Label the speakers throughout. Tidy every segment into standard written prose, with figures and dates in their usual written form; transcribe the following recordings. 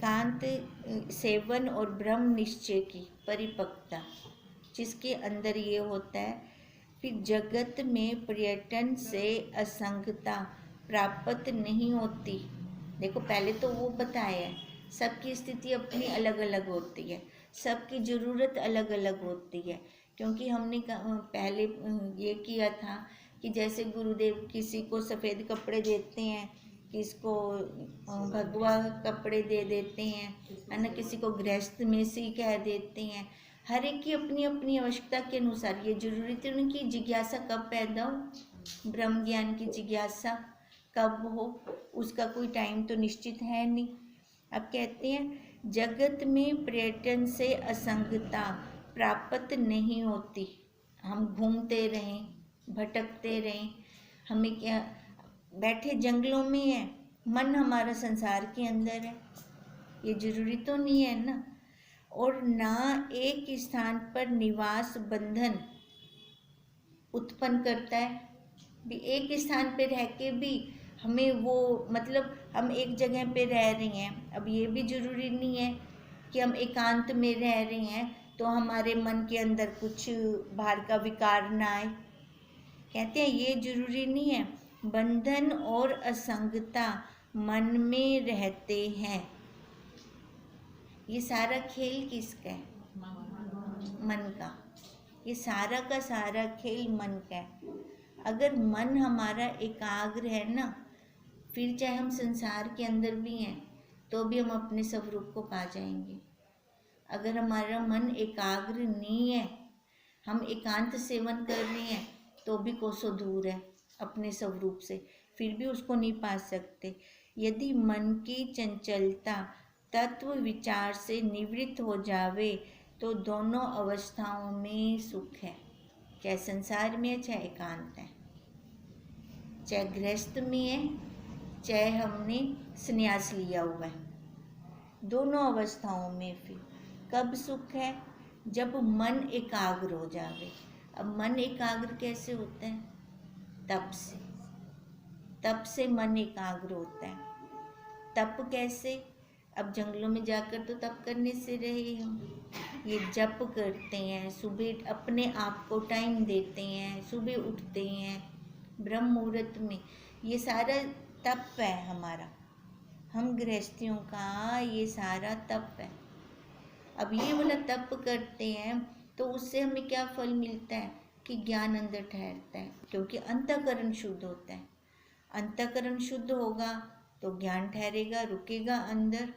Speaker 1: एकांत सेवन और ब्रह्म निश्चय की परिपक्वता जिसके अंदर ये होता है, फिर जगत में पर्यटन से असंगता प्राप्त नहीं होती। देखो पहले तो वो बताया है, सबकी स्थिति अपनी अलग अलग होती है, सबकी ज़रूरत अलग अलग होती है। क्योंकि हमने पहले ये किया था कि जैसे गुरुदेव किसी को सफ़ेद कपड़े देते हैं, किसको भगवा कपड़े दे देते हैं, है ना, किसी को गृहस्थ में से कह देते हैं। हर एक की अपनी अपनी आवश्यकता के अनुसार ये जरूरी थी। उनकी जिज्ञासा कब पैदा हो, ब्रह्म ज्ञान की जिज्ञासा कब हो, उसका कोई टाइम तो निश्चित है नहीं। अब कहते हैं जगत में पर्यटन से असंगता प्राप्त नहीं होती। हम घूमते रहें, भटकते रहें, हमें क्या, बैठे जंगलों में है, मन हमारा संसार के अंदर है, ये जरूरी तो नहीं है ना। और ना एक स्थान पर निवास बंधन उत्पन्न करता है। भी एक स्थान पे रह के भी हमें वो, मतलब हम एक जगह पे रह रहे हैं, अब ये भी जरूरी नहीं है कि हम एकांत में रह रहे हैं तो हमारे मन के अंदर कुछ बाहर का विकार ना आए। कहते हैं ये जरूरी नहीं है। बंधन और असंगता मन में रहते हैं। ये सारा खेल किसका है? मन का। ये सारा का सारा खेल मन का है। अगर मन हमारा एकाग्र है ना, फिर चाहे हम संसार के अंदर भी हैं तो भी हम अपने स्वरूप को पा जाएंगे। अगर हमारा मन एकाग्र नहीं है, हम एकांत सेवन कर रहे हैं तो भी कोसों दूर है अपने स्वरूप से, फिर भी उसको नहीं पा सकते। यदि मन की चंचलता तत्व विचार से निवृत्त हो जावे तो दोनों अवस्थाओं में सुख है, चाहे संसार में है चाहे एकांत है, चाहे गृहस्थ में है चाहे हमने संन्यास लिया हुआ है, दोनों अवस्थाओं में फिर कब सुख है? जब मन एकाग्र हो जावे। अब मन एकाग्र कैसे होता है? तप से। तप से मन एकाग्र होता है। तप कैसे? अब जंगलों में जाकर तो तप करने से रहे हम, ये जप करते हैं, सुबह अपने आप को टाइम देते हैं, सुबह उठते हैं ब्रह्म मुहूर्त में, ये सारा तप है हमारा, हम गृहस्थियों का ये सारा तप है। अब ये वाला तप करते हैं तो उससे हमें क्या फल मिलता है कि ज्ञान अंदर ठहरता है, क्योंकि अंतःकरण शुद्ध होता है। अंतःकरण शुद्ध होगा तो ज्ञान ठहरेगा, रुकेगा अंदर।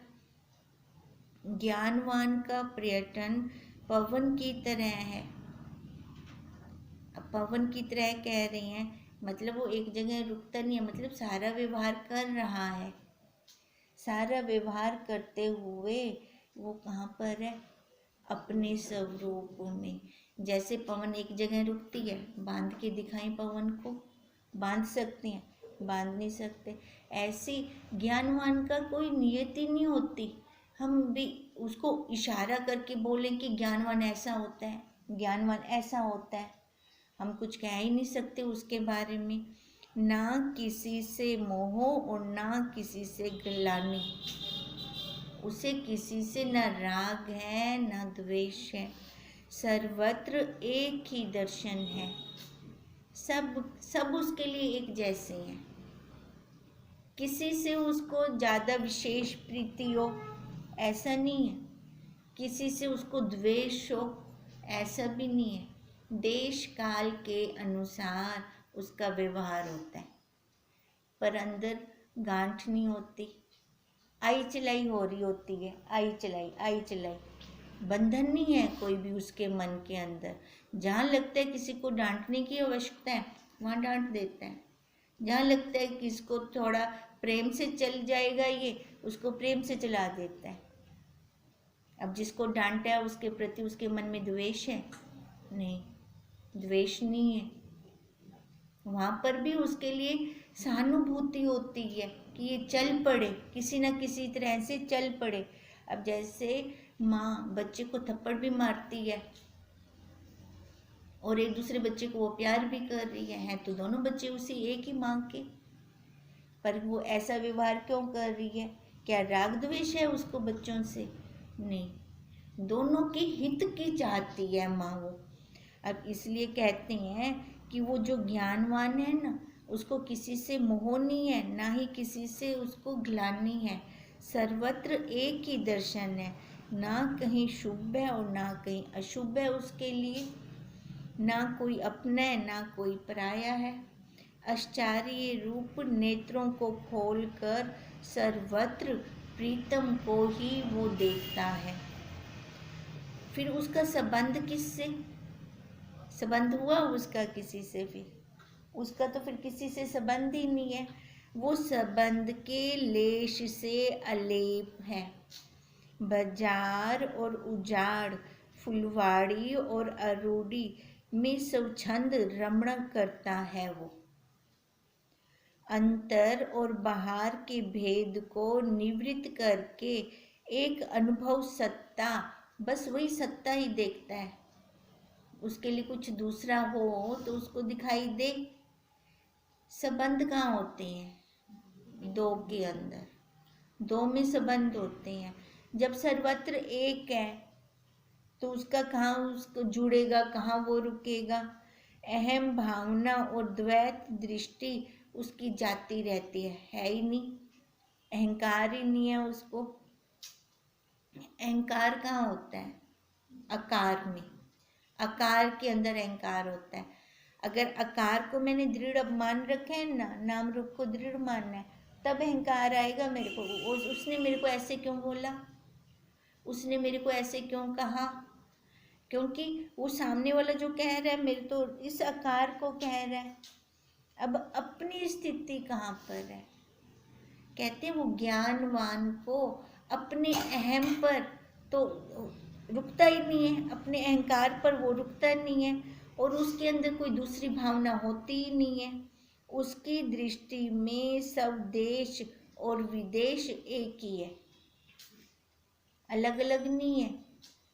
Speaker 1: ज्ञानवान का पर्यटन पवन की तरह है। अब पवन की तरह कह रहे हैं मतलब वो एक जगह रुकता नहीं है, मतलब सारा व्यवहार कर रहा है। सारा व्यवहार करते हुए वो कहाँ पर है? अपने स्वरूप में। जैसे पवन एक जगह रुकती है, बांध के दिखाएं पवन को, बांध सकते हैं? बांध नहीं सकते। ऐसी ज्ञानवान का कोई नियति नहीं होती, हम भी उसको इशारा करके बोलें कि ज्ञानवान ऐसा होता है, ज्ञानवान ऐसा होता है, हम कुछ कह ही नहीं सकते उसके बारे में। ना किसी से मोह और ना किसी से गिलानी, उसे किसी से न राग है न द्वेष है, सर्वत्र एक ही दर्शन है, सब उसके लिए एक जैसे हैं। किसी से उसको ज़्यादा विशेष प्रीति हो ऐसा नहीं है, किसी से उसको द्वेष हो ऐसा भी नहीं है। देश काल के अनुसार उसका व्यवहार होता है, पर अंदर गांठ नहीं होती, आई चलाई हो रही होती है, आई चलाई, बंधन नहीं है कोई भी उसके मन के अंदर। जहाँ लगता है किसी को डांटने की आवश्यकता है वहाँ डांट देता है, जहाँ लगता है कि इसको थोड़ा प्रेम से चल जाएगा ये, उसको प्रेम से चला देता है। अब जिसको डांटा है उसके प्रति उसके मन में द्वेष है? नहीं, द्वेष नहीं है। वहाँ पर भी उसके लिए सहानुभूति होती है कि ये चल पड़े, किसी न किसी तरह से चल पड़े। अब जैसे माँ बच्चे को थप्पड़ भी मारती है और एक दूसरे बच्चे को वो प्यार भी कर रही है तो दोनों बच्चे उसी एक ही माँ के, पर वो ऐसा व्यवहार क्यों कर रही है? क्या राग द्वेष है उसको बच्चों से? नहीं, दोनों के हित की चाहती है माँ वो। अब इसलिए कहते हैं कि वो जो ज्ञानवान है ना, उसको किसी से मोह नहीं है, ना ही किसी से उसको ग्लानि है। सर्वत्र एक ही दर्शन है, ना कहीं शुभ है और ना कहीं अशुभ है उसके लिए, ना कोई अपना है ना कोई पराया है। आश्चर्य रूप नेत्रों को खोलकर सर्वत्र प्रीतम को ही वो देखता है। फिर उसका संबंध किससे? संबंध हुआ उसका किसी से? फिर उसका तो फिर किसी से संबंध ही नहीं है। वो संबंध के लेश से अलेप है। बाजार और उजाड़, फुलवाड़ी और अरूडी में स्वच्छंद रमण करता है वो। अंतर और बाहर के भेद को निवृत्त करके एक अनुभव सत्ता, बस वही सत्ता ही देखता है। उसके लिए कुछ दूसरा हो तो उसको दिखाई दे। संबंध कहाँ होते हैं? दो के अंदर, दो में संबंध होते हैं। जब सर्वत्र एक है तो उसका कहाँ उसको जुड़ेगा, कहाँ वो रुकेगा? अहम भावना और द्वैत दृष्टि उसकी जाती रहती है ही नहीं। अहंकार ही नहीं है उसको। अहंकार कहाँ होता है? आकार में। आकार के अंदर अहंकार होता है। अगर आकार को मैंने दृढ़ मान रखा है ना, नाम रूप को दृढ़ मानना है, तब अहंकार आएगा मेरे को। उसने मेरे को ऐसे क्यों बोला, उसने मेरे को ऐसे क्यों कहा? क्योंकि वो सामने वाला जो कह रहा है मेरे तो इस आकार को कह रहा है। अब अपनी स्थिति कहाँ पर है? कहते हैं वो ज्ञानवान को अपने अहम पर तो रुकता ही नहीं है, अपने अहंकार पर वो रुकता नहीं है, और उसके अंदर कोई दूसरी भावना होती ही नहीं है। उसकी दृष्टि में सब देश और विदेश एक ही है, अलग अलग नहीं है।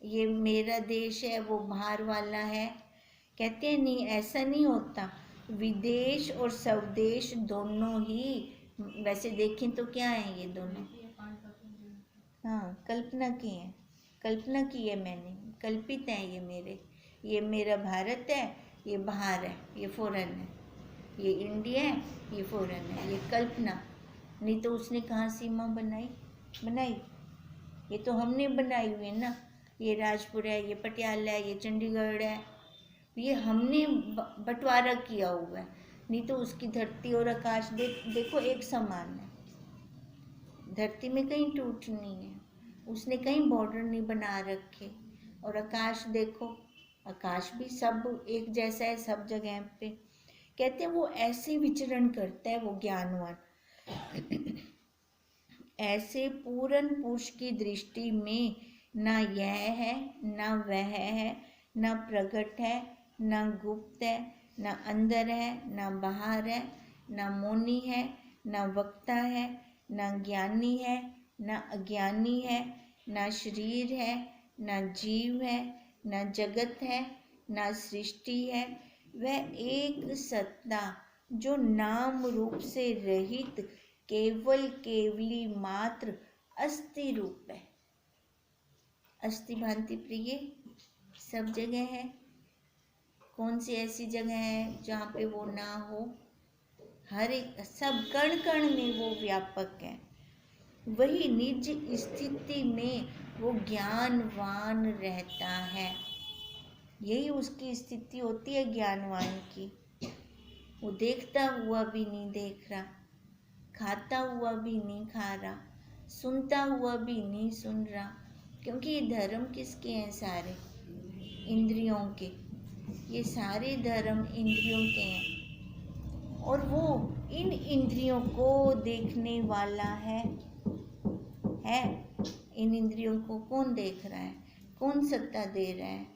Speaker 1: ये मेरा देश है, वो बाहर वाला है। कहते हैं नहीं, ऐसा नहीं होता। विदेश और स्वदेश दोनों ही, वैसे देखें तो क्या है ये दोनों? हाँ, कल्पना की है, कल्पना की है मैंने, कल्पित है ये मेरे। ये मेरा भारत है, ये बाहर है, ये फॉरेन है। ये इंडिया है, ये फॉरेन है। ये कल्पना, नहीं तो उसने कहाँ सीमा बनाई? ये तो हमने बनाई हुई है ना। ये राजपुर है, ये पटियाला है, ये चंडीगढ़ है। ये हमने बंटवारा किया हुआ है। नहीं तो उसकी धरती और आकाश देखो एक समान है। धरती में कहीं टूट नहीं है, उसने कहीं बॉर्डर नहीं बना रखे। और आकाश देखो, आकाश भी सब एक जैसा है सब जगह पे। कहते हैं वो ऐसे विचरण करता है वो ज्ञानवान। ऐसे पूर्ण पुरुष की दृष्टि में ना यह है ना वह है, ना प्रकट है ना गुप्त है, ना अंदर है ना बाहर है, ना मौनी है ना वक्ता है, ना ज्ञानी है ना अज्ञानी है, ना शरीर है ना जीव है, ना जगत है ना सृष्टि है। वह एक सत्ता जो नाम रूप से रहित केवल केवली मात्र अस्थि रूप है। अस्थि भांति प्रिय सब जगह है। कौन सी ऐसी जगह है जहाँ पे वो ना हो? हर एक सब कण कण में वो व्यापक है। वही निज स्थिति में वो ज्ञानवान रहता है। यही उसकी स्थिति होती है ज्ञानवान की। वो देखता हुआ भी नहीं देख रहा, खाता हुआ भी नहीं खा रहा, सुनता हुआ भी नहीं सुन रहा। क्योंकि ये धर्म किसके हैं? सारे इंद्रियों के। ये सारे धर्म इंद्रियों के हैं, और वो इन इंद्रियों को देखने वाला है। इन इंद्रियों को कौन देख रहा है? कौन सत्ता दे रहा है?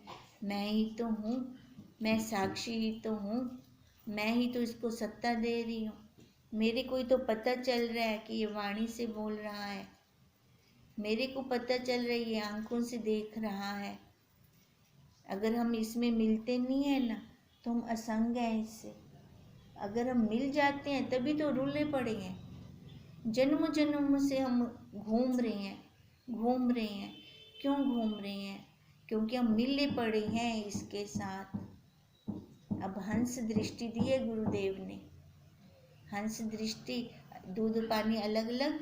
Speaker 1: मैं ही तो हूँ, मैं साक्षी ही तो हूँ। मैं ही तो इसको सत्ता दे रही हूँ। मेरे को ही तो पता चल रहा है कि ये वाणी से बोल रहा है। मेरे को पता चल रहा है, ये आंखों से देख रहा है। अगर हम इसमें मिलते नहीं है ना, तो हम असंग हैं इससे। अगर हम मिल जाते हैं तभी तो रूले पड़े हैं। जन्म जन्म से हम घूम रहे हैं। क्यों घूम रहे हैं? क्योंकि हम मिले पड़े हैं इसके साथ। अब हंस दृष्टि दी है गुरुदेव ने। हंस दृष्टि, दूध पानी अलग अलग,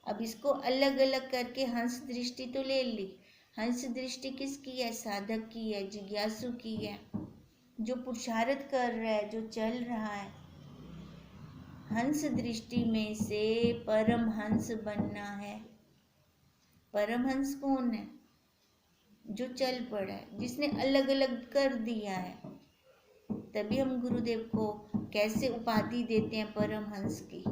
Speaker 1: अब इसको अलग अलग करके हंस दृष्टि तो ले ली। हंस दृष्टि किसकी है? साधक की है, जिज्ञासु की है, जो पुरुषार्थ कर रहा है, जो चल रहा है। हंस दृष्टि में से परम हंस बनना है। परम हंस कौन है? जो चल पड़ा है, जिसने अलग अलग कर दिया है। तभी हम गुरुदेव को कैसे उपाधि देते हैं परम हंस की?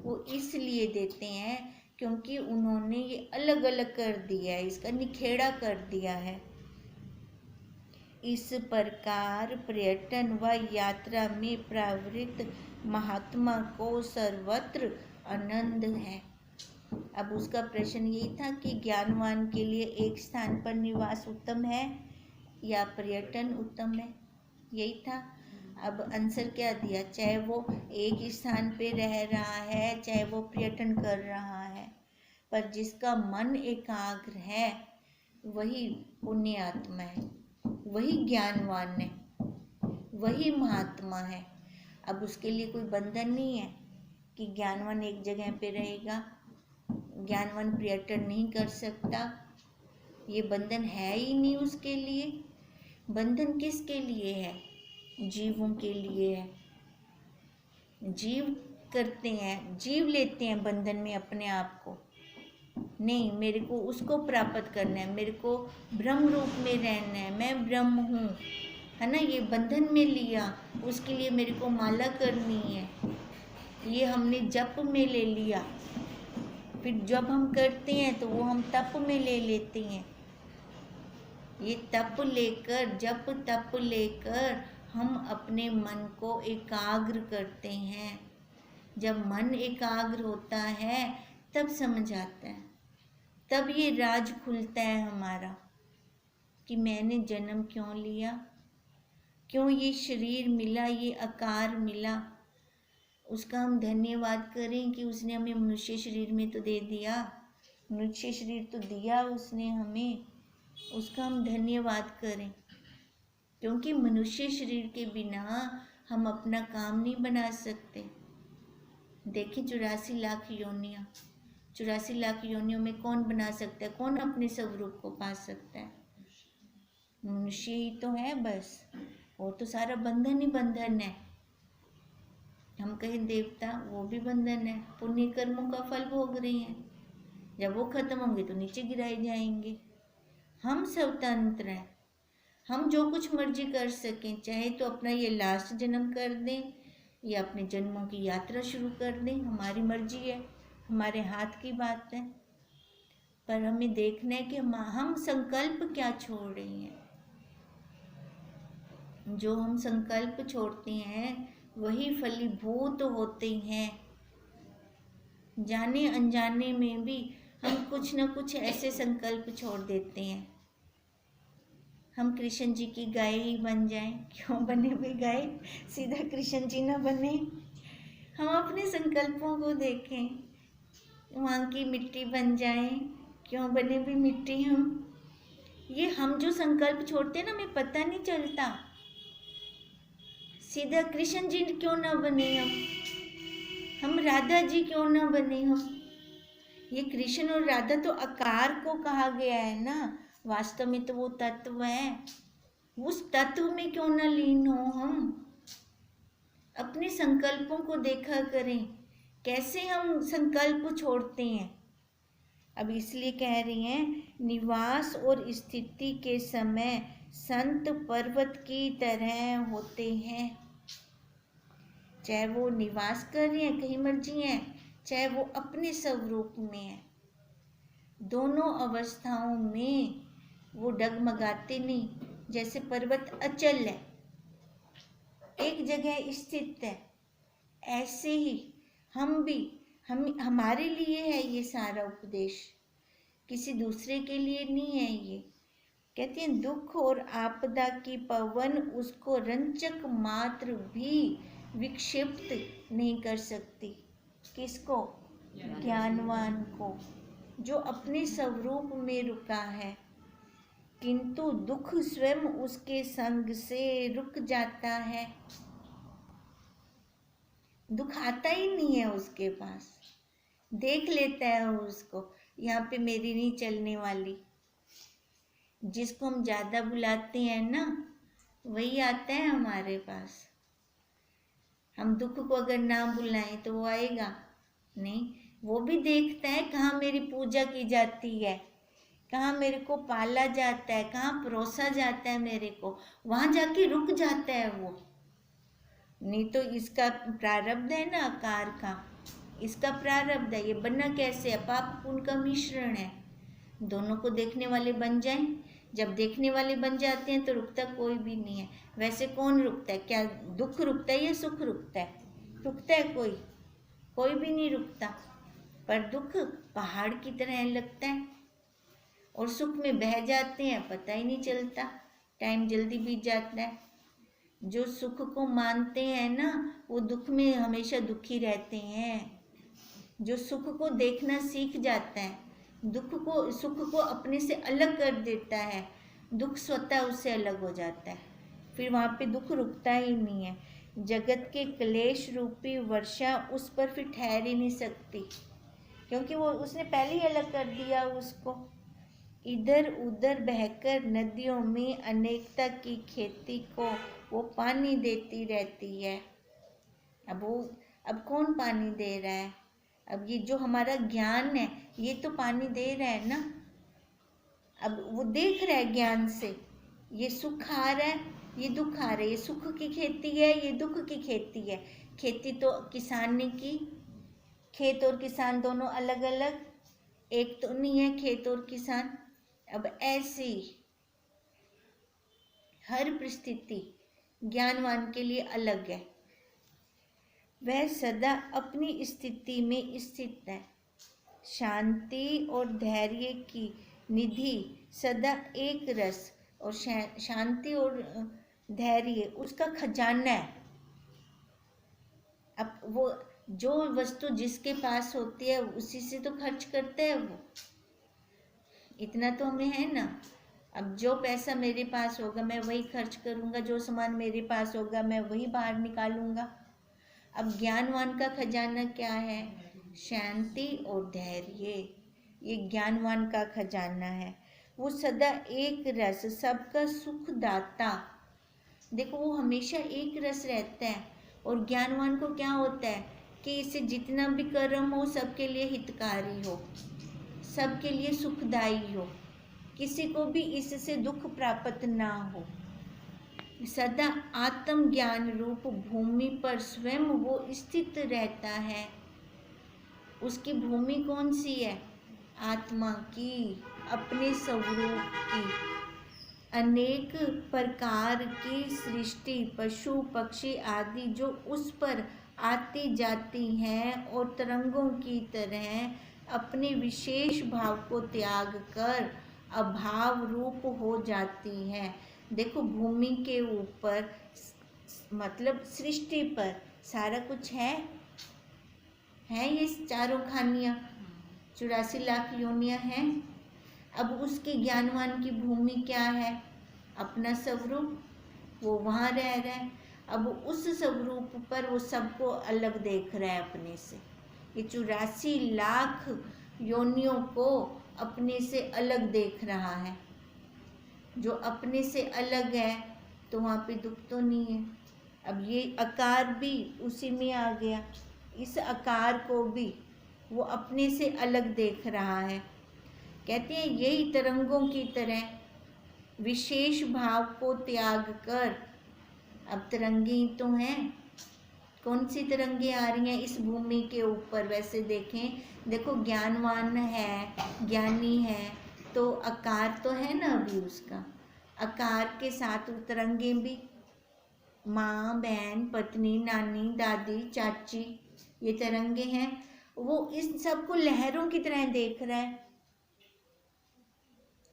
Speaker 1: वो इसलिए देते हैं क्योंकि उन्होंने ये अलग अलग कर दिया है, इसका निखेड़ा कर दिया है। इस प्रकार पर्यटन व यात्रा में प्रवृत्त महात्मा को सर्वत्र आनंद है। अब उसका प्रश्न यही था कि ज्ञानवान के लिए एक स्थान पर निवास उत्तम है या पर्यटन उत्तम है, यही था। अब आंसर क्या दिया? चाहे वो एक स्थान पे रह रहा है, चाहे वो पर्यटन कर रहा है, पर जिसका मन एकाग्र है वही पुण्य आत्मा है, वही ज्ञानवान है, वही महात्मा है। अब उसके लिए कोई बंधन नहीं है कि ज्ञानवान एक जगह पे रहेगा, ज्ञानवान पर्यटन नहीं कर सकता। ये बंधन है ही नहीं उसके लिए। बंधन किसके लिए है? जीवों के लिए है। जीव करते हैं, जीव लेते हैं बंधन में अपने आप को। नहीं, मेरे को उसको प्राप्त करना है, मेरे को ब्रह्म रूप में रहना है, मैं ब्रह्म हूँ, है ना। ये बंधन में लिया, उसके लिए मेरे को माला करनी है, ये हमने जप में ले लिया। फिर जब हम करते हैं तो वो हम तप में ले लेते हैं। ये तप लेकर, जप तप लेकर हम अपने मन को एकाग्र करते हैं। जब मन एकाग्र होता है तब समझ आता है, तब ये राज खुलता है हमारा कि मैंने जन्म क्यों लिया, क्यों ये शरीर मिला, ये आकार मिला। उसका हम धन्यवाद करें कि उसने हमें मनुष्य शरीर में तो दे दिया, मनुष्य शरीर तो दिया उसने हमें, उसका हम धन्यवाद करें। क्योंकि मनुष्य शरीर के बिना हम अपना काम नहीं बना सकते। देखिए 84 लाख योनियाँ, 84 लाख योनियों में कौन बना सकता है? कौन अपने स्वरूप को पा सकता है? मनुष्य ही तो है बस, और तो सारा बंधन ही बंधन है। हम कहें देवता, वो भी बंधन है, पुण्य कर्मों का फल भोग रहे हैं। जब वो खत्म होंगे तो नीचे गिराए जाएंगे। हम स्वतंत्र हैं, हम जो कुछ मर्जी कर सकें, चाहे तो अपना ये लास्ट जन्म कर दें या अपने जन्मों की यात्रा शुरू कर दें, हमारी मर्जी है, हमारे हाथ की बात है। पर हमें देखना है कि हम संकल्प क्या छोड़ रहे हैं। जो हम संकल्प छोड़ते हैं वही फलीभूत होते हैं। जाने अनजाने में भी हम कुछ न कुछ ऐसे संकल्प छोड़ देते हैं। हम कृष्ण जी की गाय ही बन जाएं, क्यों बने भी गाय, सीधा कृष्ण जी ना बने। हम अपने संकल्पों को देखें, वहाँ की मिट्टी बन जाएं, क्यों बने भी मिट्टी हम। ये हम जो संकल्प छोड़ते हैं ना, हमें पता नहीं चलता। सीधा कृष्ण जी क्यों ना बने हम राधा जी क्यों ना बने हम। ये कृष्ण और राधा तो आकार को कहा गया है ना, वास्तव में तो वो तत्व है। उस तत्व में क्यों ना लीन हो हम। अपने संकल्पों को देखा करें, कैसे हम संकल्प छोड़ते हैं। अब इसलिए कह रही हैं, निवास और स्थिति के समय संत पर्वत की तरह होते हैं। चाहे वो निवास कर रहे हैं, कहीं मर्जी हैं, चाहे वो अपने स्वरूप में है, दोनों अवस्थाओं में वो डगमगाते नहीं। जैसे पर्वत अचल है, एक जगह स्थित है, ऐसे ही हम भी, हमारे लिए है ये सारा उपदेश, किसी दूसरे के लिए नहीं है। ये कहते हैं, दुख और आपदा की पवन उसको रंचक मात्र भी विक्षिप्त नहीं कर सकती। किसको? ज्ञानवान को, जो अपने स्वरूप में रुका है, किंतु दुख स्वयं उसके संग से रुक जाता है। दुख आता ही नहीं है उसके पास, देख लेता है उसको, यहाँ पे मेरी नहीं चलने वाली। जिसको हम ज़्यादा बुलाते हैं ना, वही आता है हमारे पास। हम दुख को अगर ना बुलाएं तो वो आएगा नहीं। वो भी देखता है कहाँ मेरी पूजा की जाती है, कहाँ मेरे को पाला जाता है, कहाँ परोसा जाता है मेरे को, वहाँ जाके रुक जाता है वो। नहीं तो इसका प्रारब्ध है ना आकार का, इसका प्रारब्ध है। ये बनना कैसे है? पाप पुण्य का मिश्रण है। दोनों को देखने वाले बन जाएं। जब देखने वाले बन जाते हैं तो रुकता कोई भी नहीं है। वैसे कौन रुकता है? क्या दुख रुकता है या सुख रुकता है? रुकता है कोई भी नहीं रुकता। पर दुख पहाड़ की तरह लगता है और सुख में बह जाते हैं, पता ही नहीं चलता, टाइम जल्दी बीत जाता है। जो सुख को मानते हैं ना, वो दुख में हमेशा दुखी रहते हैं। जो सुख को देखना सीख जाता है, सुख को अपने से अलग कर देता है, दुख स्वतः उससे अलग हो जाता है। फिर वहाँ पे दुख रुकता ही नहीं है। जगत के क्लेश रूपी वर्षा उस पर फिर ठहर ही नहीं सकती, क्योंकि वो उसने पहले ही अलग कर दिया उसको। इधर उधर बहकर नदियों में अनेकता की खेती को वो पानी देती रहती है। अब कौन पानी दे रहा है? अब ये जो हमारा ज्ञान है, ये तो पानी दे रहा है ना। अब वो देख रहा है ज्ञान से, ये सुख आ रहा है, ये दुख आ रहा है, ये सुख की खेती है, ये दुख की खेती है। खेती तो किसान ने की, खेत और किसान दोनों अलग अलग, एक तो नहीं है खेत और किसान। अब ऐसी हर परिस्थिति ज्ञानवान के लिए अलग है। वह सदा अपनी स्थिति में स्थित है। शांति और धैर्य की निधि सदा एक रस, और शांति और धैर्य उसका खजाना है। अब वो जो वस्तु जिसके पास होती है उसी से तो खर्च करता है वो। इतना तो हमें है ना। अब जो पैसा मेरे पास होगा मैं वही खर्च करूँगा, जो सामान मेरे पास होगा मैं वही बाहर निकालूंगा। अब ज्ञानवान का खजाना क्या है? शांति और धैर्य। ये ज्ञानवान का खजाना है। वो सदा एक रस, सबका सुख दाता। देखो वो हमेशा एक रस रहता है। और ज्ञानवान को क्या होता है कि इसे जितना भी कर्म हो सबके लिए हितकारी हो, सबके लिए सुखदायी हो, किसी को भी इससे दुख प्राप्त ना हो। सदा आत्म ज्ञान रूप भूमि पर स्वयं वो स्थित रहता है। उसकी भूमि कौन सी है? आत्मा की, अपने स्वरूप की। अनेक प्रकार की सृष्टि, पशु पक्षी आदि जो उस पर आती जाती हैं और तरंगों की तरह अपने विशेष भाव को त्याग कर अभाव रूप हो जाती हैं। देखो भूमि के ऊपर, मतलब सृष्टि पर सारा कुछ है ये चारों खानियाँ, 84 लाख योनियाँ हैं। अब उसके ज्ञानवान की भूमि क्या है? अपना स्वरूप, वो वहाँ रह रहा है। अब उस स्वरूप पर वो सबको अलग देख रहा है अपने से। ये 84 लाख योनियों को अपने से अलग देख रहा है। जो अपने से अलग है तो वहाँ पे दुख तो नहीं है। अब ये आकार भी उसी में आ गया। इस आकार को भी वो अपने से अलग देख रहा है। कहते हैं यही तरंगों की तरह विशेष भाव को त्याग कर, अब तरंगी तो हैं, कौन सी तरंगे आ रही हैं इस भूमि के ऊपर? वैसे देखें, देखो ज्ञानवान है, ज्ञानी है, तो आकार तो है ना अभी उसका। आकार के साथ तरंगे भी, माँ, बहन, पत्नी, नानी, दादी, चाची, ये तरंगे हैं। वो इस सबको लहरों की तरह देख रहा है।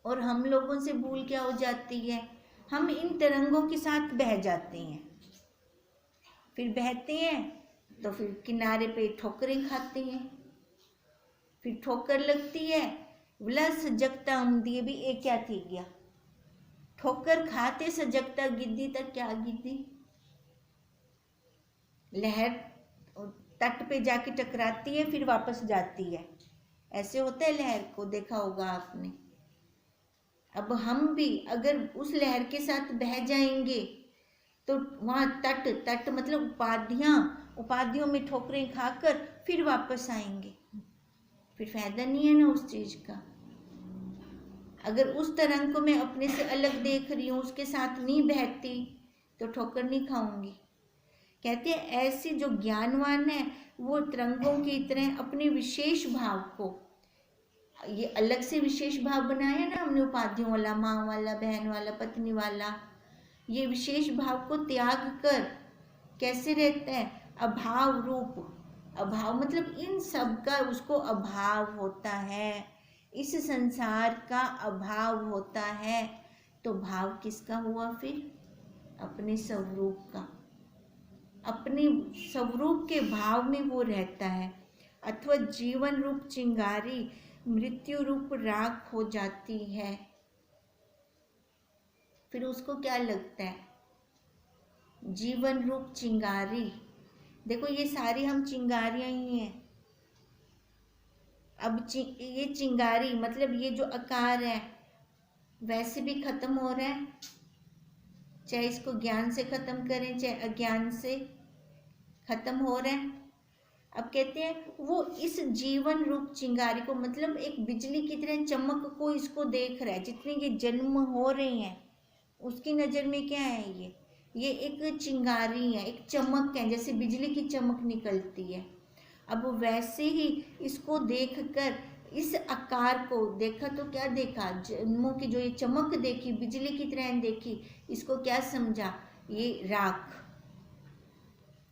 Speaker 1: और हम लोगों से भूल क्या हो जाती है? हम इन तरंगों के साथ बह जाते हैं। फिर बहते हैं तो फिर किनारे पे ठोकरें खाते हैं। फिर ठोकर लगती है, बोला सजगता ऊंधी भी एक क्या थी गया, ठोकर खाते सजगता गिद्दी तक क्या गिद्दी, लहर तट पे जाके टकराती है फिर वापस जाती है, ऐसे होता है लहर को, देखा होगा आपने। अब हम भी अगर उस लहर के साथ बह जाएंगे तो वहाँ तट मतलब उपाधियों में ठोकरें खाकर फिर वापस आएंगे, फिर फायदा नहीं है ना उस चीज का। अगर उस तरंग को मैं अपने से अलग देख रही हूँ, उसके साथ नहीं बहती, तो ठोकर नहीं खाऊंगी। कहते हैं ऐसे जो ज्ञानवान है वो तरंगों की तरह अपने विशेष भाव को, ये अलग से विशेष भाव बनाया ना हमने, उपाधियों वाला, माँ वाला, बहन वाला, पत्नी वाला, ये विशेष भाव को त्याग कर कैसे रहता है, अभाव रूप। अभाव मतलब इन सब का उसको अभाव होता है, इस संसार का अभाव होता है। तो भाव किसका हुआ फिर? अपने स्वरूप का। अपने स्वरूप के भाव में वो रहता है। अथवा जीवन रूप चिंगारी मृत्यु रूप राख हो जाती है। फिर उसको क्या लगता है? जीवन रूप चिंगारी। देखो ये सारी हम चिंगारियां ही हैं। अब ये चिंगारी मतलब ये जो आकार है वैसे भी खत्म हो रहा है, चाहे इसको ज्ञान से खत्म करें चाहे अज्ञान से, खत्म हो रहा है। अब कहते हैं वो इस जीवन रूप चिंगारी को, मतलब एक बिजली की तरह चमक को इसको देख रहा है। जितने ये जन्म हो रहे हैं उसकी नज़र में क्या है, ये एक चिंगारी है, एक चमक है, जैसे बिजली की चमक निकलती है। अब वैसे ही इसको देखकर, इस आकार को देखा तो क्या देखा, जन्मों की जो ये चमक देखी, बिजली की तरह देखी, इसको क्या समझा, ये राख,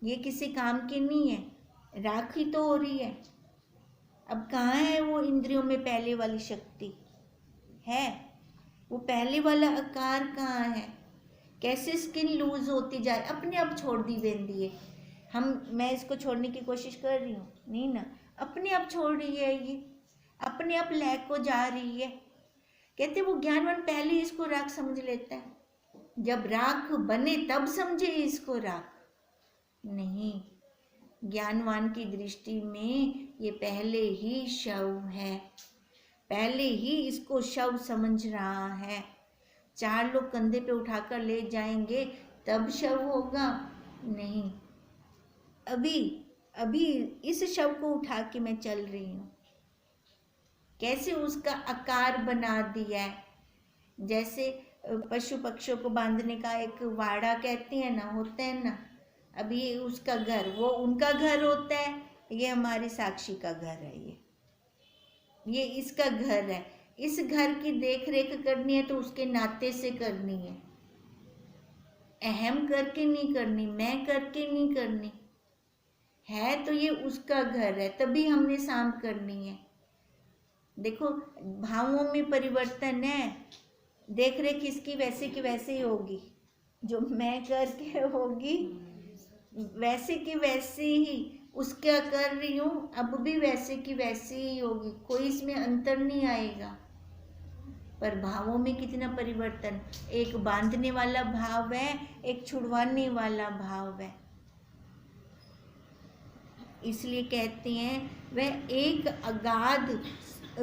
Speaker 1: ये किसी काम की नहीं है, राख ही तो हो रही है। अब कहाँ है वो इंद्रियों में पहले वाली शक्ति है? वो पहले वाला आकार कहाँ है? कैसे स्किन लूज होती जाए, अपने आप छोड़ दी बेंदी है। मैं इसको छोड़ने की कोशिश कर रही हूँ नहीं ना, अपने आप छोड़ रही है, ये अपने आप लैक को जा रही है। कहते वो ज्ञानवान पहले इसको राख समझ लेता है, जब राख बने तब समझे इसको राख। नहीं, ज्ञानवान की दृष्टि में ये पहले ही शव है, पहले ही इसको शव समझ रहा है। 4 लोग कंधे पे उठाकर ले जाएंगे तब शव होगा? नहीं, अभी इस शव को उठा के मैं चल रही हूँ। कैसे उसका आकार बना दिया है, जैसे पशु पक्षियों को बांधने का एक वाड़ा कहते हैं ना, होता है ना। अभी ये उसका घर, वो उनका घर होता है, ये हमारी साक्षी का घर है, ये इसका घर है। इस घर की देख रेख करनी है तो उसके नाते से करनी है, अहम करके नहीं करनी, मैं करके नहीं करनी है। तो ये उसका घर है, तभी हमने शाम करनी है। देखो भावों में परिवर्तन है, देख रेख इसकी वैसे की वैसे ही होगी, जो मैं करके होगी वैसे की वैसे ही उसका कर रही हूँ, अब भी वैसे की वैसे ही होगी, कोई इसमें अंतर नहीं आएगा। पर भावों में कितना परिवर्तन, एक बांधने वाला भाव है, एक छुड़वाने वाला भाव है। इसलिए कहते हैं वह एक अगाध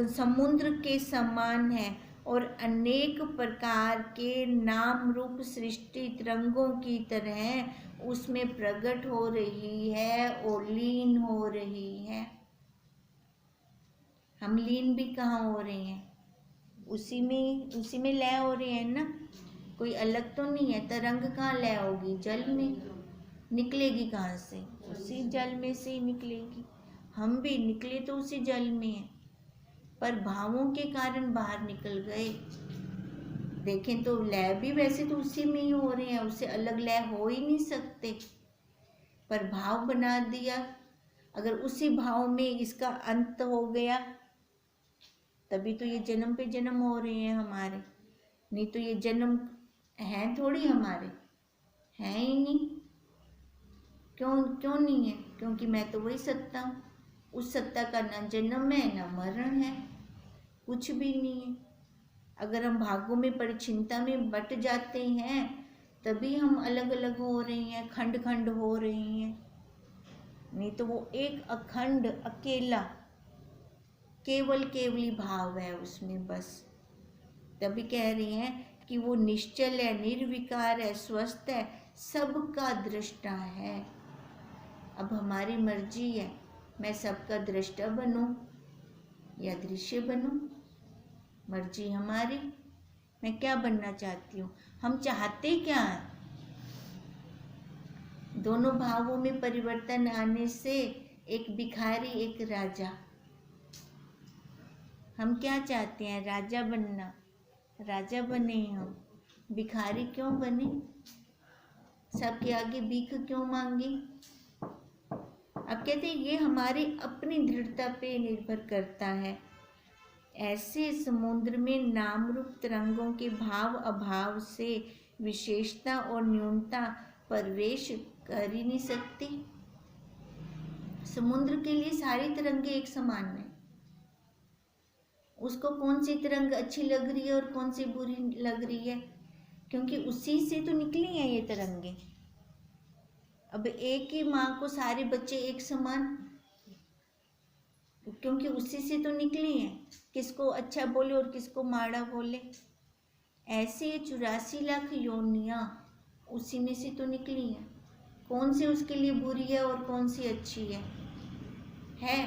Speaker 1: समुद्र के समान है और अनेक प्रकार के नाम रूप सृष्टि तरंगों की तरह उसमें प्रकट हो रही है और लीन हो रही है। हम लीन भी कहाँ हो रहे हैं? उसी में लय हो रहे हैं ना, कोई अलग तो नहीं है। तरंग कहाँ लय होगी? जल में। निकलेगी कहाँ से? उसी जल में से ही निकलेगी। हम भी निकले तो उसी जल में हैं, पर भावों के कारण बाहर निकल गए। देखें तो लय भी वैसे तो उसी में ही हो रहे हैं, उससे अलग लय हो ही नहीं सकते, पर भाव बना दिया। अगर उसी भाव में इसका अंत हो गया तभी तो ये जन्म पे जन्म हो रहे हैं हमारे, नहीं तो ये जन्म हैं थोड़ी हमारे, हैं ही नहीं। क्यों नहीं है? क्योंकि मैं तो वही सत्ता हूँ। उस सत्ता का ना जन्म है ना मरण है, कुछ भी नहीं है। अगर हम भागों में परिचिनता में बट जाते हैं तभी हम अलग अलग हो रहे हैं, खंड खंड हो रहे हैं, नहीं तो वो एक अखंड अकेला केवल केवली भाव है उसमें बस। तभी कह रही हैं कि वो निश्चल है, निर्विकार है, स्वस्थ है, सबका दृष्टा है। अब हमारी मर्जी है, मैं सबका दृष्टा बनूं या दृश्य बनूं, मर्जी हमारी। मैं क्या बनना चाहती हूँ, हम चाहते क्या है? दोनों भावों में परिवर्तन आने से एक भिखारी एक राजा। हम क्या चाहते हैं? राजा बनना। राजा बने हम, भिखारी क्यों बने? सबके आगे भीख क्यों मांगे? अब कहते हैं ये हमारी अपनी दृढ़ता पे निर्भर करता है। ऐसे समुद्र में नाम रूप तरंगों के भाव अभाव से विशेषता और न्यूनता प्रवेश कर ही नहीं सकती। समुद्र के लिए सारी तरंगे एक समान है। उसको कौन सी तरंग अच्छी लग रही है और कौन सी बुरी लग रही है, क्योंकि उसी से तो निकली हैं ये तरंगे। अब एक ही माँ को सारे बच्चे एक समान, क्योंकि उसी से तो निकली हैं। किसको अच्छा बोले और किसको माड़ा बोले, ऐसे 84 लाख योनियाँ उसी में से तो निकली हैं। कौन सी उसके लिए बुरी है और कौन सी अच्छी है?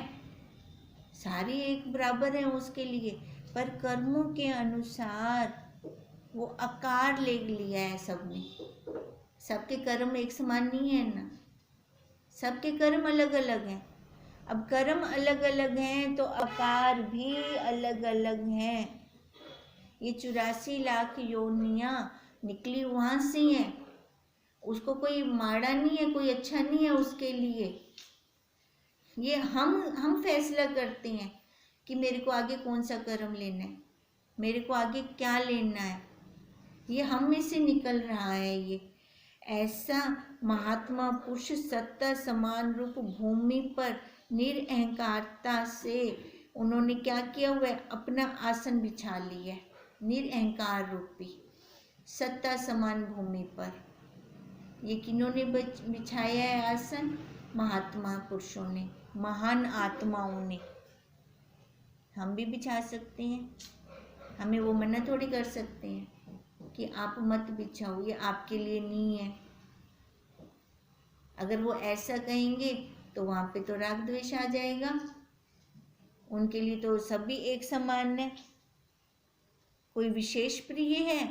Speaker 1: सारी एक बराबर है उसके लिए, पर कर्मों के अनुसार वो आकार ले लिया है सबने। सबके कर्म एक समान नहीं है ना, सबके कर्म अलग अलग हैं। अब कर्म अलग अलग हैं तो आकार भी अलग अलग हैं। ये 84 लाख योनियाँ निकली वहाँ से हैं। उसको कोई माड़ा नहीं है, कोई अच्छा नहीं है उसके लिए। ये हम फैसला करते हैं कि मेरे को आगे कौन सा कर्म लेना है, मेरे को आगे क्या लेना है। ये हम में से निकल रहा है। ये ऐसा महात्मा पुरुष सत्ता समान रूप भूमि पर निरअहंकारता से उन्होंने क्या किया हुआ है? अपना आसन बिछा लिया है, निरअहंकार रूपी सत्ता समान भूमि पर। ये किन्होंने बिछाया है आसन? महात्मा पुरुषों ने, महान आत्माओं ने। हम भी बिछा सकते हैं, हमें वो मना थोड़ी कर सकते हैं कि आप मत बिछाओ, ये आपके लिए नहीं है। अगर वो ऐसा कहेंगे तो वहाँ पे तो राग द्वेष आ जाएगा। उनके लिए तो सभी एक समान है, कोई विशेष प्रिय है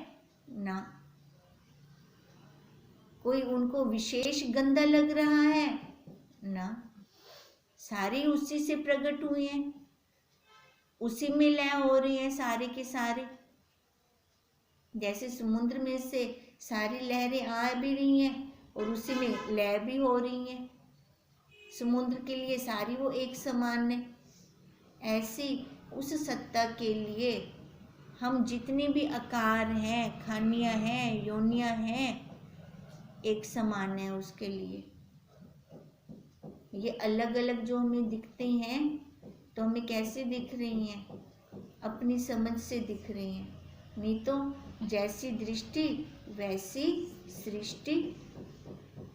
Speaker 1: ना, कोई उनको विशेष गंदा लग रहा है ना। सारे उसी से प्रकट हुए हैं, उसी में लय हो रहे हैं सारे के सारे। जैसे समुद्र में से सारी लहरें आ भी रही हैं और उसी में लय भी हो रही हैं। समुद्र के लिए सारी वो एक समान है। ऐसी उस सत्ता के लिए हम जितने भी आकार हैं, खानियाँ हैं, योनियाँ हैं, एक समान है उसके लिए। ये अलग अलग जो हमें दिखते हैं तो हमें कैसे दिख रही हैं? अपनी समझ से दिख रही हैं, नहीं तो जैसी दृष्टि वैसी सृष्टि।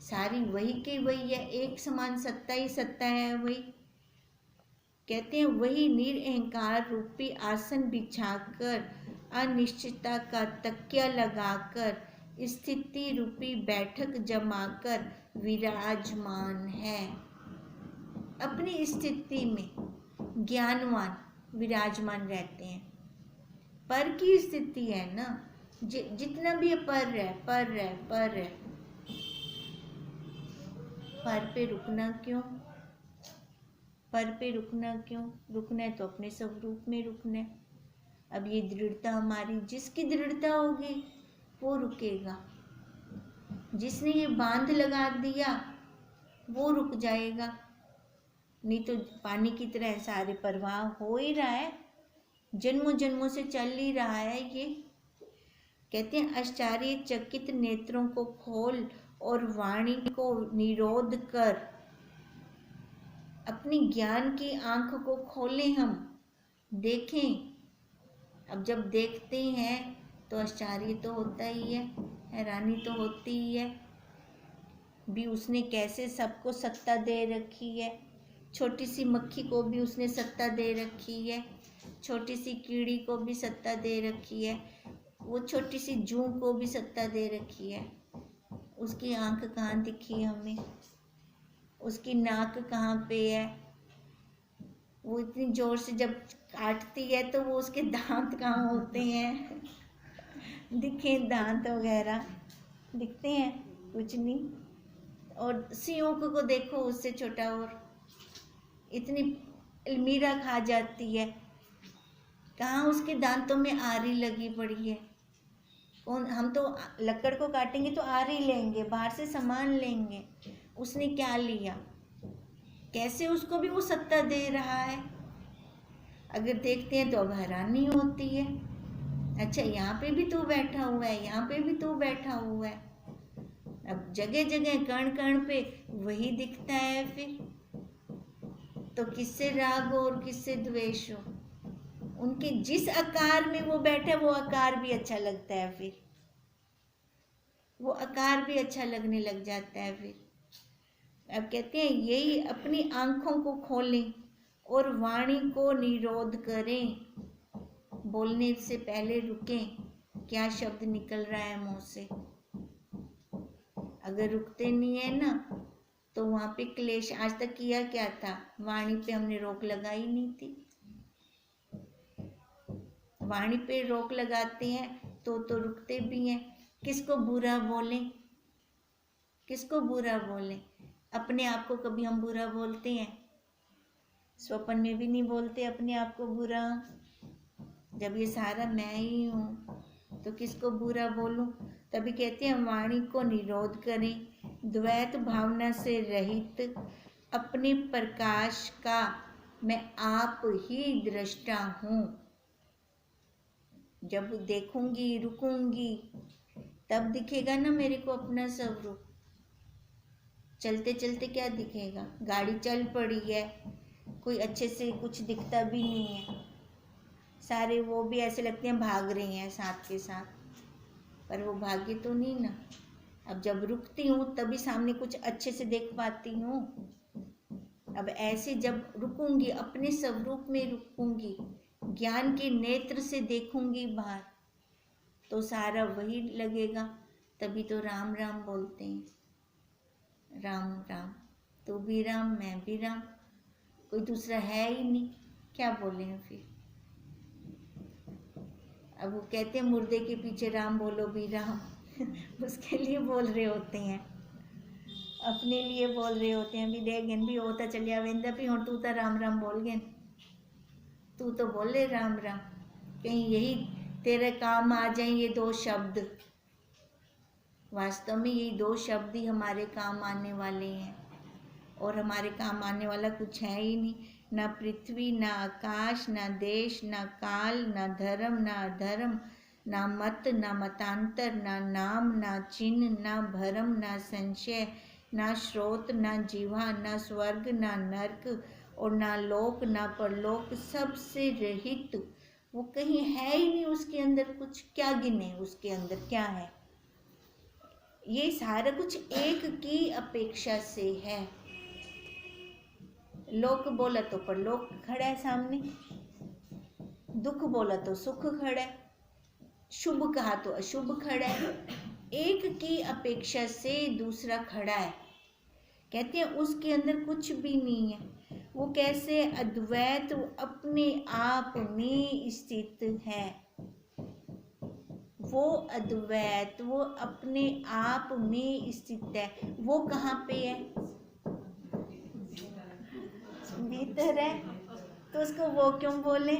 Speaker 1: सारी वही की वही है, एक समान सत्ता ही सत्ता है। वही कहते हैं, वही निरअहंकार रूपी आसन बिछाकर अनिश्चितता का तकिया लगाकर स्थिति रूपी बैठक जमाकर विराजमान है। अपनी स्थिति में ज्ञानवान विराजमान रहते हैं। पर की स्थिति है ना, जितना भी पर है, पर पे रुकना क्यों? पर पे रुकना क्यों? रुकना है तो अपने स्वरूप में रुकना है। अब ये दृढ़ता हमारी, जिसकी दृढ़ता होगी वो रुकेगा। जिसने ये बांध लगा दिया वो रुक जाएगा, नहीं तो पानी की तरह सारे प्रवाह हो ही रहा है, जन्मों जन्मों से चल ही रहा है। ये कहते हैं, आश्चर्य चकित नेत्रों को खोल और वाणी को निरोध कर अपनी ज्ञान की आंख को खोलें, हम देखें। अब जब देखते हैं तो आश्चर्य तो होता ही है, हैरानी तो होती ही है भी उसने कैसे सबको सत्ता दे रखी है। छोटी सी मक्खी को भी उसने सत्ता दे रखी है, छोटी सी कीड़ी को भी सत्ता दे रखी है, वो छोटी सी जूं को भी सत्ता दे रखी है। उसकी आंख कहाँ दिखी हमें, उसकी नाक कहाँ पे है, वो इतनी जोर से जब काटती है तो वो उसके दांत कहाँ होते हैं दिखे दांत वगैरह दिखते हैं? कुछ नहीं। और सिंह को देखो, उससे छोटा, और इतनी अलमीरा खा जाती है, कहाँ उसके दांतों में आरी लगी पड़ी है। कौन, हम तो लकड़ को काटेंगे तो आरी लेंगे, बाहर से सामान लेंगे, उसने क्या लिया, कैसे उसको भी वो सत्ता दे रहा है। अगर देखते हैं तो अब हैरानी होती है, अच्छा यहाँ पे भी तू बैठा हुआ है, यहाँ पे भी तू बैठा हुआ है। अब जगह जगह कण कण पे वही दिखता है, फिर तो किससे राग हो और किससे द्वेष हो। उनके जिस आकार में वो बैठे वो आकार भी अच्छा लगता है, फिर वो आकार भी अच्छा लगने लग जाता है। फिर अब कहते हैं यही अपनी आंखों को खोलें और वाणी को निरोध करें, बोलने से पहले रुकें, क्या शब्द निकल रहा है मुंह से। अगर रुकते नहीं है ना तो वहां पे क्लेश। आज तक किया क्या था, वाणी पे हमने रोक लगाई नहीं थी। वाणी पे रोक लगाते हैं तो रुकते भी हैं। किसको बुरा बोलें, किसको बुरा बोलें? अपने आप को कभी हम बुरा बोलते हैं? स्वप्न में भी नहीं बोलते अपने आप को बुरा। जब ये सारा मैं ही हूँ तो किसको बुरा बोलूं? तभी कहते हैं वाणी को निरोध करें, द्वैत भावना से रहित अपने प्रकाश का मैं आप ही दृष्टा हूँ। जब देखूंगी, रुकूंगी, तब दिखेगा ना मेरे को अपना स्वरूप। चलते चलते क्या दिखेगा? गाड़ी चल पड़ी है, कोई अच्छे से कुछ दिखता भी नहीं है, सारे वो भी ऐसे लगते हैं भाग रहे हैं साथ के साथ, पर वो भाग्य तो नहीं ना। अब जब रुकती हूँ तभी सामने कुछ अच्छे से देख पाती हूँ। अब ऐसे जब रुकूंगी, अपने स्वरूप में रुकूंगी, ज्ञान के नेत्र से देखूंगी बाहर, तो सारा वही लगेगा। तभी तो राम राम बोलते हैं, राम राम, तू भी राम मैं भी राम, कोई दूसरा है ही नहीं, क्या बोले हैं फिर। अब वो कहते हैं मुर्दे के पीछे राम बोलो भी राम उसके लिए बोल रहे होते हैं, अपने लिए बोल रहे होते हैं। भी देख भी होता चलिया वेंदा भी हूँ, तू तो राम राम बोल गए, तू तो बोले राम राम, कहीं यही तेरे काम आ जाए ये दो शब्द। वास्तव में ये दो शब्द ही हमारे काम आने वाले हैं, और हमारे काम आने वाला कुछ है ही नहीं। ना पृथ्वी, ना आकाश, ना देश, ना काल, ना धर्म, ना अधर्म, ना मत, ना मतांतर, ना नाम, ना चिन्ह, ना भरम, ना संशय, ना स्रोत, ना जीवा, ना स्वर्ग, ना नरक, और ना लोक, ना परलोक, सबसे रहित। वो कहीं है ही नहीं उसके अंदर कुछ, क्या गिने उसके अंदर क्या है। ये सारा कुछ एक की अपेक्षा से है। लोक बोला तो परलोक खड़ा है सामने, दुख बोला तो सुख खड़ा है, शुभ कहा तो अशुभ खड़ा है, एक की अपेक्षा से दूसरा खड़ा है। कहते हैं उसके अंदर कुछ भी नहीं है। वो कैसे अद्वैत, वो अपने आप में स्थित है। वो अद्वैत, वो अपने आप में स्थित है। वो कहाँ पे है? भीतर है, तो उसको वो क्यों बोले,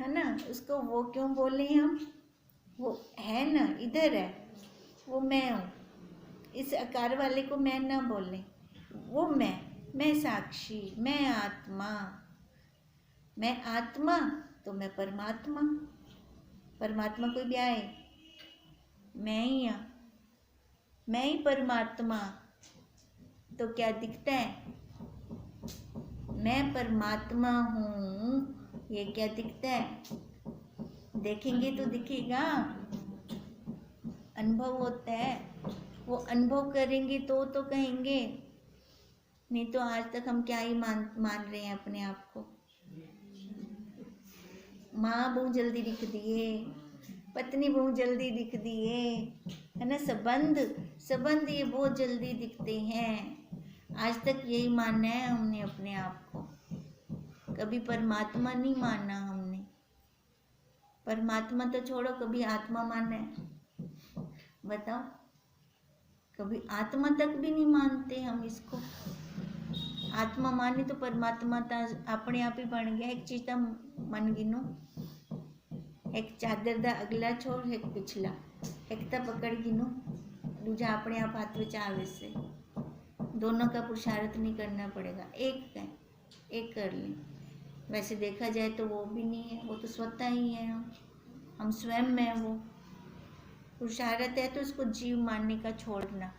Speaker 1: है ना, उसको वो क्यों बोले हम? वो है ना, इधर है, वो मैं हूँ। इस आकार वाले को मैं ना बोले, वो मैं साक्षी, मैं आत्मा, मैं आत्मा, तो मैं परमात्मा। परमात्मा कोई भी आए, मैं ही हूँ, मैं ही परमात्मा। तो क्या दिखता है? मैं परमात्मा हूँ, ये क्या दिखता है? देखेंगे तो दिखेगा, अनुभव होता है, वो अनुभव करेंगे तो कहेंगे, नहीं तो आज तक हम क्या ही मान रहे हैं अपने आप को। माँ बहुत जल्दी दिख दिए, पत्नी बहुत जल्दी दिख दिए, है ना, संबंध ये बहुत जल्दी दिखते हैं। आज तक यही माना है हमने अपने आप को, कभी परमात्मा नहीं माना हमने। परमात्मा तो छोड़ो, कभी आत्मा माना है? बताओ, कभी आत्मा तक भी नहीं मानते हम इसको। आत्मा माने तो परमात्मा तो अपने आप ही बन गया। एक चीज का मन गिनो, एक चादर दा अगला छोर, एक पिछला, एक ता पकड़ गिनो, दूजा अपने आप हाथ में आवे से। दोनों का पुरुषार्थ नहीं करना पड़ेगा, एक कर ले। वैसे देखा जाए तो वो भी नहीं है, वो तो स्वतः ही है, हम स्वयं में वो। पुरुषार्थ है तो उसको जीव मानने का छोड़ना,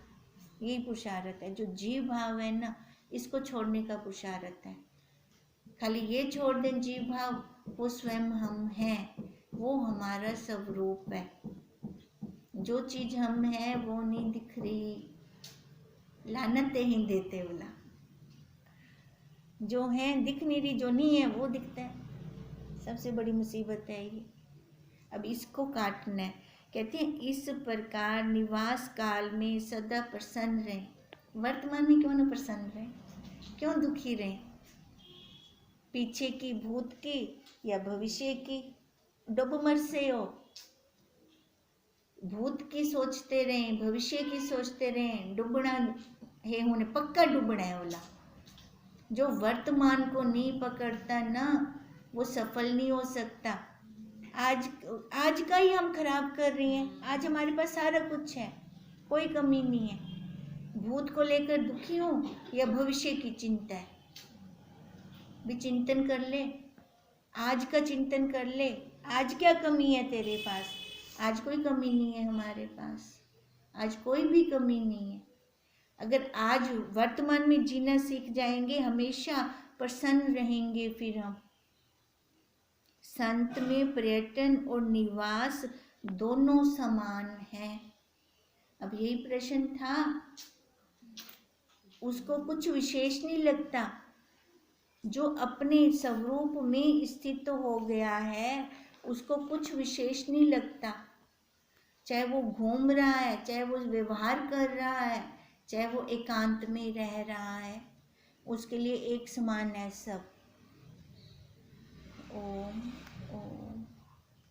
Speaker 1: यही पुरुषार्थ है। जो जीव भाव है ना, इसको छोड़ने का पुरुषार्थ है। खाली ये छोड़ दें जीव भाव, वो स्वयं हम हैं, वो हमारा स्वरूप है। जो चीज हम हैं वो नहीं दिख रही, लानतें ही देते बोला। जो है दिख नहीं रही, जो नहीं है वो दिखता है। सबसे बड़ी मुसीबत है ये। अब इसको काटना है। कहते हैं इस प्रकार निवास काल में सदा प्रसन्न रहें। वर्तमान में क्यों न प्रसन्न रहें, क्यों दुखी रहें? पीछे की, भूत की या भविष्य की डूब मर से हो। भूत की सोचते रहें, भविष्य की सोचते रहें, डूबना है, उन्हें पक्का डूबना है बोला। जो वर्तमान को नहीं पकड़ता ना, वो सफल नहीं हो सकता। आज का ही हम खराब कर रहे हैं। आज हमारे पास सारा कुछ है, कोई कमी नहीं है। भूत को लेकर दुखी हूँ या भविष्य की चिंता है, भी चिंतन कर ले, आज का चिंतन कर ले। आज क्या कमी है तेरे पास? आज कोई कमी नहीं है हमारे पास, आज कोई भी कमी नहीं है। अगर आज वर्तमान में जीना सीख जाएंगे, हमेशा प्रसन्न रहेंगे। फिर हम संत में पर्यटन और निवास दोनों समान हैं। अब यही प्रश्न था, उसको कुछ विशेष नहीं लगता। जो अपने स्वरूप में स्थित हो गया है, उसको कुछ विशेष नहीं लगता। चाहे वो घूम रहा है, चाहे वो व्यवहार कर रहा है, चाहे वो एकांत में रह रहा है, उसके लिए एक समान है सब। ओम ओम।